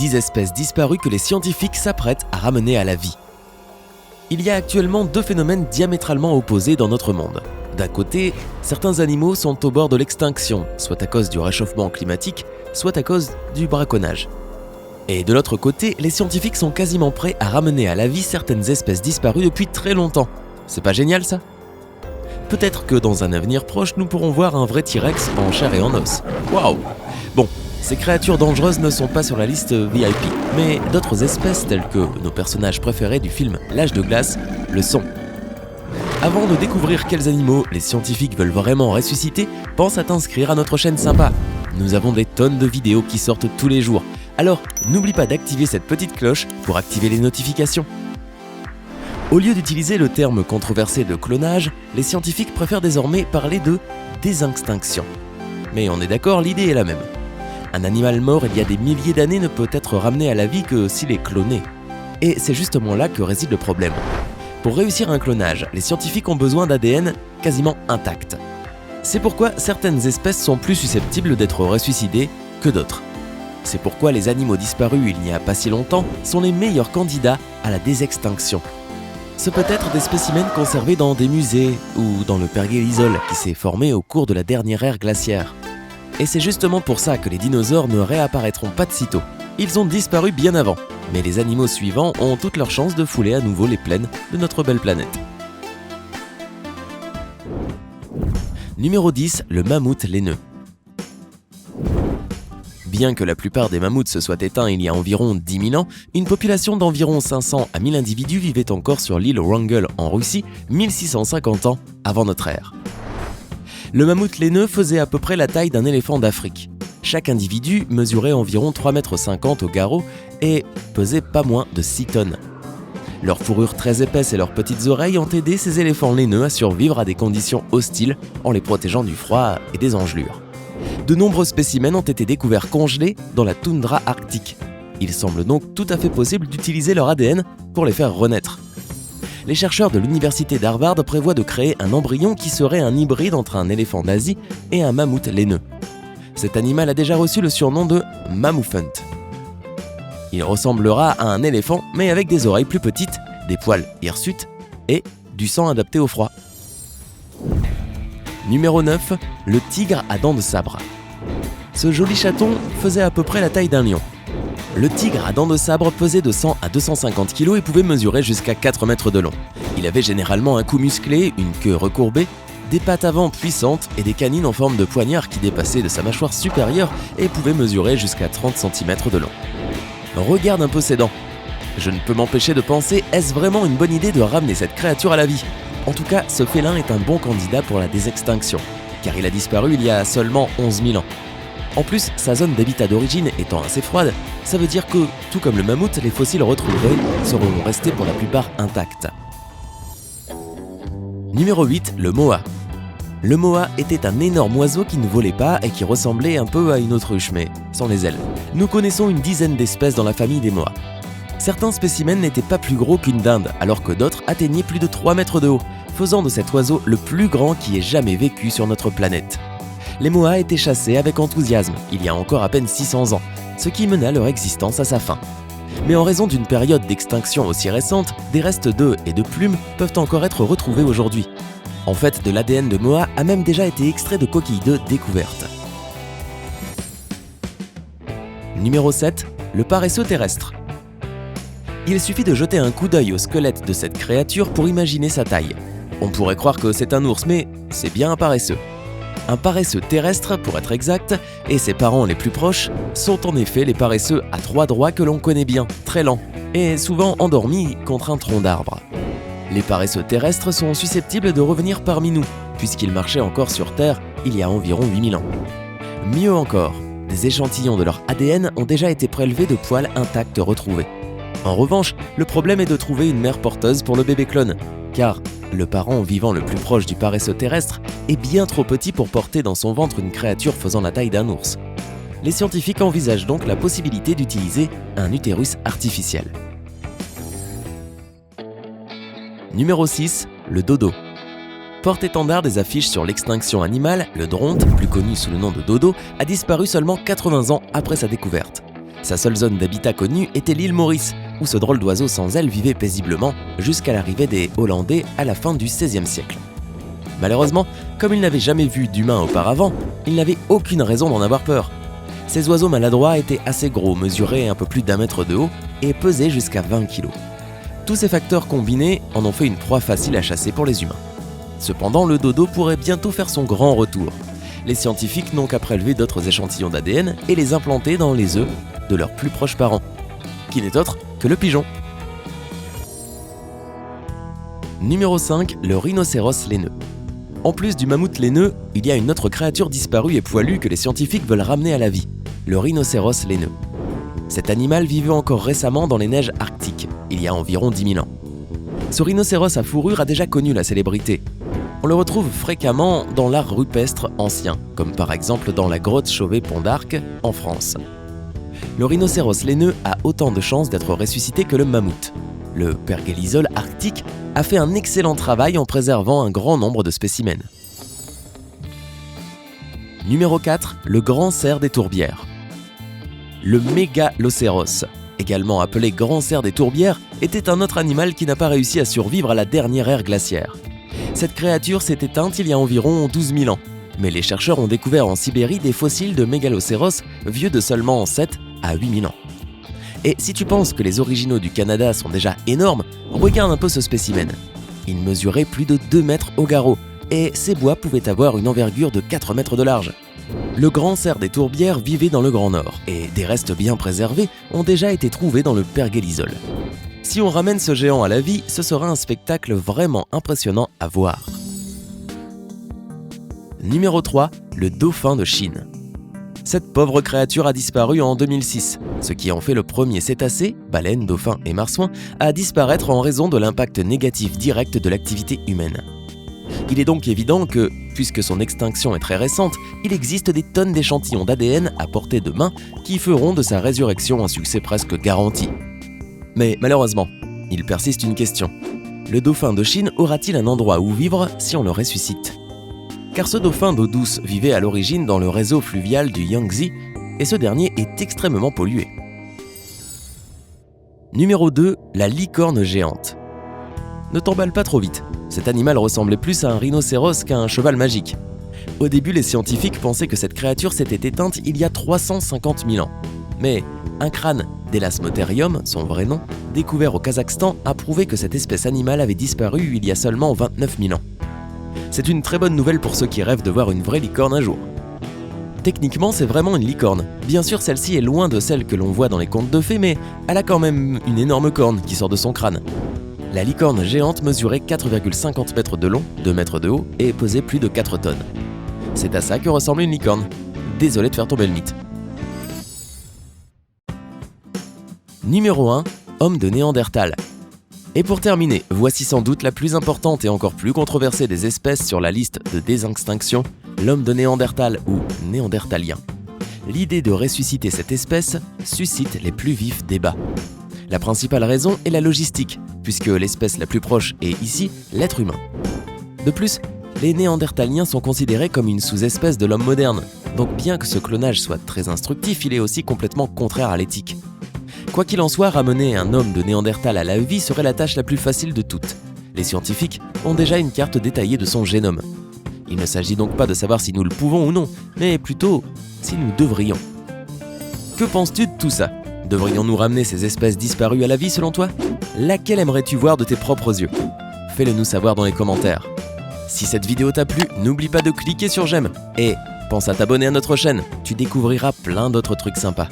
10 espèces disparues que les scientifiques s'apprêtent à ramener à la vie. Il y a actuellement deux phénomènes diamétralement opposés dans notre monde. D'un côté, certains animaux sont au bord de l'extinction, soit à cause du réchauffement climatique, soit à cause du braconnage. Et de l'autre côté, les scientifiques sont quasiment prêts à ramener à la vie certaines espèces disparues depuis très longtemps. C'est pas génial ça ? Peut-être que dans un avenir proche, nous pourrons voir un vrai T-Rex en chair et en os. Waouh ! Bon, ces créatures dangereuses ne sont pas sur la liste VIP, mais d'autres espèces telles que nos personnages préférés du film L'Âge de glace le sont. Avant de découvrir quels animaux les scientifiques veulent vraiment ressusciter, pense à t'inscrire à notre chaîne sympa. Nous avons des tonnes de vidéos qui sortent tous les jours. Alors, n'oublie pas d'activer cette petite cloche pour activer les notifications. Au lieu d'utiliser le terme controversé de clonage, les scientifiques préfèrent désormais parler de désextinction. Mais on est d'accord, l'idée est la même. Un animal mort il y a des milliers d'années ne peut être ramené à la vie que s'il est cloné. Et c'est justement là que réside le problème. Pour réussir un clonage, les scientifiques ont besoin d'ADN quasiment intact. C'est pourquoi certaines espèces sont plus susceptibles d'être ressuscitées que d'autres. C'est pourquoi les animaux disparus il n'y a pas si longtemps sont les meilleurs candidats à la désextinction. Ce peut être des spécimens conservés dans des musées ou dans le pergélisol qui s'est formé au cours de la dernière ère glaciaire. Et c'est justement pour ça que les dinosaures ne réapparaîtront pas de sitôt. Ils ont disparu bien avant, mais les animaux suivants ont toutes leurs chances de fouler à nouveau les plaines de notre belle planète. Numéro 10, le mammouth laineux. Bien que la plupart des mammouths se soient éteints il y a environ 10 000 ans, une population d'environ 500 à 1000 individus vivait encore sur l'île Wrangel en Russie 1650 ans avant notre ère. Le mammouth laineux faisait à peu près la taille d'un éléphant d'Afrique. Chaque individu mesurait environ 3,50 m au garrot et pesait pas moins de 6 tonnes. Leur fourrure très épaisse et leurs petites oreilles ont aidé ces éléphants laineux à survivre à des conditions hostiles en les protégeant du froid et des engelures. De nombreux spécimens ont été découverts congelés dans la toundra arctique. Il semble donc tout à fait possible d'utiliser leur ADN pour les faire renaître. Les chercheurs de l'université d'Harvard prévoient de créer un embryon qui serait un hybride entre un éléphant d'Asie et un mammouth laineux. Cet animal a déjà reçu le surnom de Mammophant. Il ressemblera à un éléphant mais avec des oreilles plus petites, des poils hirsutes et du sang adapté au froid. Numéro 9, le tigre à dents de sabre. Ce joli chaton faisait à peu près la taille d'un lion. Le tigre à dents de sabre pesait de 100 à 250 kg et pouvait mesurer jusqu'à 4 mètres de long. Il avait généralement un cou musclé, une queue recourbée, des pattes avant puissantes et des canines en forme de poignard qui dépassaient de sa mâchoire supérieure et pouvaient mesurer jusqu'à 30 cm de long. Regarde un peu ses dents. Je ne peux m'empêcher de penser, est-ce vraiment une bonne idée de ramener cette créature à la vie ? En tout cas, ce félin est un bon candidat pour la désextinction, car il a disparu il y a seulement 11 000 ans. En plus, sa zone d'habitat d'origine étant assez froide, ça veut dire que, tout comme le mammouth, les fossiles retrouvés seront restés pour la plupart intacts. Numéro 8, le moa. Le moa était un énorme oiseau qui ne volait pas et qui ressemblait un peu à une autruche, mais sans les ailes. Nous connaissons une dizaine d'espèces dans la famille des moas. Certains spécimens n'étaient pas plus gros qu'une dinde, alors que d'autres atteignaient plus de 3 mètres de haut, faisant de cet oiseau le plus grand qui ait jamais vécu sur notre planète. Les moas étaient chassés avec enthousiasme, il y a encore à peine 600 ans, ce qui mena leur existence à sa fin. Mais en raison d'une période d'extinction aussi récente, des restes d'œufs et de plumes peuvent encore être retrouvés aujourd'hui. En fait, de l'ADN de moa a même déjà été extrait de coquilles d'œufs découvertes. Numéro 7, le paresseux terrestre. Il suffit de jeter un coup d'œil au squelette de cette créature pour imaginer sa taille. On pourrait croire que c'est un ours, mais c'est bien un paresseux. Un paresseux terrestre, pour être exact, et ses parents les plus proches, sont en effet les paresseux à 3 doigts que l'on connaît bien, très lents, et souvent endormis contre un tronc d'arbre. Les paresseux terrestres sont susceptibles de revenir parmi nous, puisqu'ils marchaient encore sur Terre il y a environ 8000 ans. Mieux encore, des échantillons de leur ADN ont déjà été prélevés de poils intacts retrouvés. En revanche, le problème est de trouver une mère porteuse pour le bébé clone, car le parent vivant le plus proche du paresseux terrestre est bien trop petit pour porter dans son ventre une créature faisant la taille d'un ours. Les scientifiques envisagent donc la possibilité d'utiliser un utérus artificiel. Numéro 6, le dodo. Porte-étendard des affiches sur l'extinction animale, le dronte, plus connu sous le nom de dodo, a disparu seulement 80 ans après sa découverte. Sa seule zone d'habitat connue était l'île Maurice, où ce drôle d'oiseau sans aile vivait paisiblement jusqu'à l'arrivée des Hollandais à la fin du XVIe siècle. Malheureusement, comme il n'avait jamais vu d'humain auparavant, il n'avait aucune raison d'en avoir peur. Ces oiseaux maladroits étaient assez gros, mesuraient un peu plus d'1 mètre de haut et pesaient jusqu'à 20 kg. Tous ces facteurs combinés en ont fait une proie facile à chasser pour les humains. Cependant, le dodo pourrait bientôt faire son grand retour. Les scientifiques n'ont qu'à prélever d'autres échantillons d'ADN et les implanter dans les œufs de leurs plus proches parents, qui n'est autre que le pigeon. Numéro 5, le rhinocéros laineux. En plus du mammouth laineux, il y a une autre créature disparue et poilue que les scientifiques veulent ramener à la vie, le rhinocéros laineux. Cet animal vivait encore récemment dans les neiges arctiques, il y a environ 10 000 ans. Ce rhinocéros à fourrure a déjà connu la célébrité. On le retrouve fréquemment dans l'art rupestre ancien, comme par exemple dans la grotte Chauvet-Pont d'Arc en France. Le rhinocéros laineux a autant de chances d'être ressuscité que le mammouth. Le pergélisol arctique a fait un excellent travail en préservant un grand nombre de spécimens. Numéro 4, le grand cerf des tourbières. Le mégalocéros, également appelé grand cerf des tourbières, était un autre animal qui n'a pas réussi à survivre à la dernière ère glaciaire. Cette créature s'est éteinte il y a environ 12 000 ans, mais les chercheurs ont découvert en Sibérie des fossiles de mégalocéros vieux de seulement 7 à 8 000 ans. Et si tu penses que les originaux du Canada sont déjà énormes, regarde un peu ce spécimen. Il mesurait plus de 2 mètres au garrot, et ses bois pouvaient avoir une envergure de 4 mètres de large. Le grand cerf des tourbières vivait dans le Grand Nord, et des restes bien préservés ont déjà été trouvés dans le pergélisol. Si on ramène ce géant à la vie, ce sera un spectacle vraiment impressionnant à voir. Numéro 3, le dauphin de Chine. Cette pauvre créature a disparu en 2006, ce qui en fait le premier cétacé, baleine, dauphin et marsouin, à disparaître en raison de l'impact négatif direct de l'activité humaine. Il est donc évident que, puisque son extinction est très récente, il existe des tonnes d'échantillons d'ADN à portée de main qui feront de sa résurrection un succès presque garanti. Mais malheureusement, il persiste une question. Le dauphin de Chine aura-t-il un endroit où vivre si on le ressuscite ? Car ce dauphin d'eau douce vivait à l'origine dans le réseau fluvial du Yangtze et ce dernier est extrêmement pollué. Numéro 2, la licorne géante. Ne t'emballe pas trop vite, cet animal ressemblait plus à un rhinocéros qu'à un cheval magique. Au début, les scientifiques pensaient que cette créature s'était éteinte il y a 350 000 ans. Mais un crâne d'Elasmotherium, son vrai nom, découvert au Kazakhstan, a prouvé que cette espèce animale avait disparu il y a seulement 29 000 ans. C'est une très bonne nouvelle pour ceux qui rêvent de voir une vraie licorne un jour. Techniquement, c'est vraiment une licorne. Bien sûr, celle-ci est loin de celle que l'on voit dans les contes de fées, mais elle a quand même une énorme corne qui sort de son crâne. La licorne géante mesurait 4,50 mètres de long, 2 mètres de haut et pesait plus de 4 tonnes. C'est à ça que ressemble une licorne. Désolé de faire tomber le mythe. Numéro 1, homme de Néandertal. Et pour terminer, voici sans doute la plus importante et encore plus controversée des espèces sur la liste de désextinction, l'homme de Néandertal ou néandertalien. L'idée de ressusciter cette espèce suscite les plus vifs débats. La principale raison est la logistique, puisque l'espèce la plus proche est ici l'être humain. De plus, les néandertaliens sont considérés comme une sous-espèce de l'homme moderne, donc bien que ce clonage soit très instructif, il est aussi complètement contraire à l'éthique. Quoi qu'il en soit, ramener un homme de Néandertal à la vie serait la tâche la plus facile de toutes. Les scientifiques ont déjà une carte détaillée de son génome. Il ne s'agit donc pas de savoir si nous le pouvons ou non, mais plutôt si nous devrions. Que penses-tu de tout ça ? Devrions-nous ramener ces espèces disparues à la vie selon toi ? Laquelle aimerais-tu voir de tes propres yeux ? Fais-le nous savoir dans les commentaires. Si cette vidéo t'a plu, n'oublie pas de cliquer sur j'aime et pense à t'abonner à notre chaîne, tu découvriras plein d'autres trucs sympas.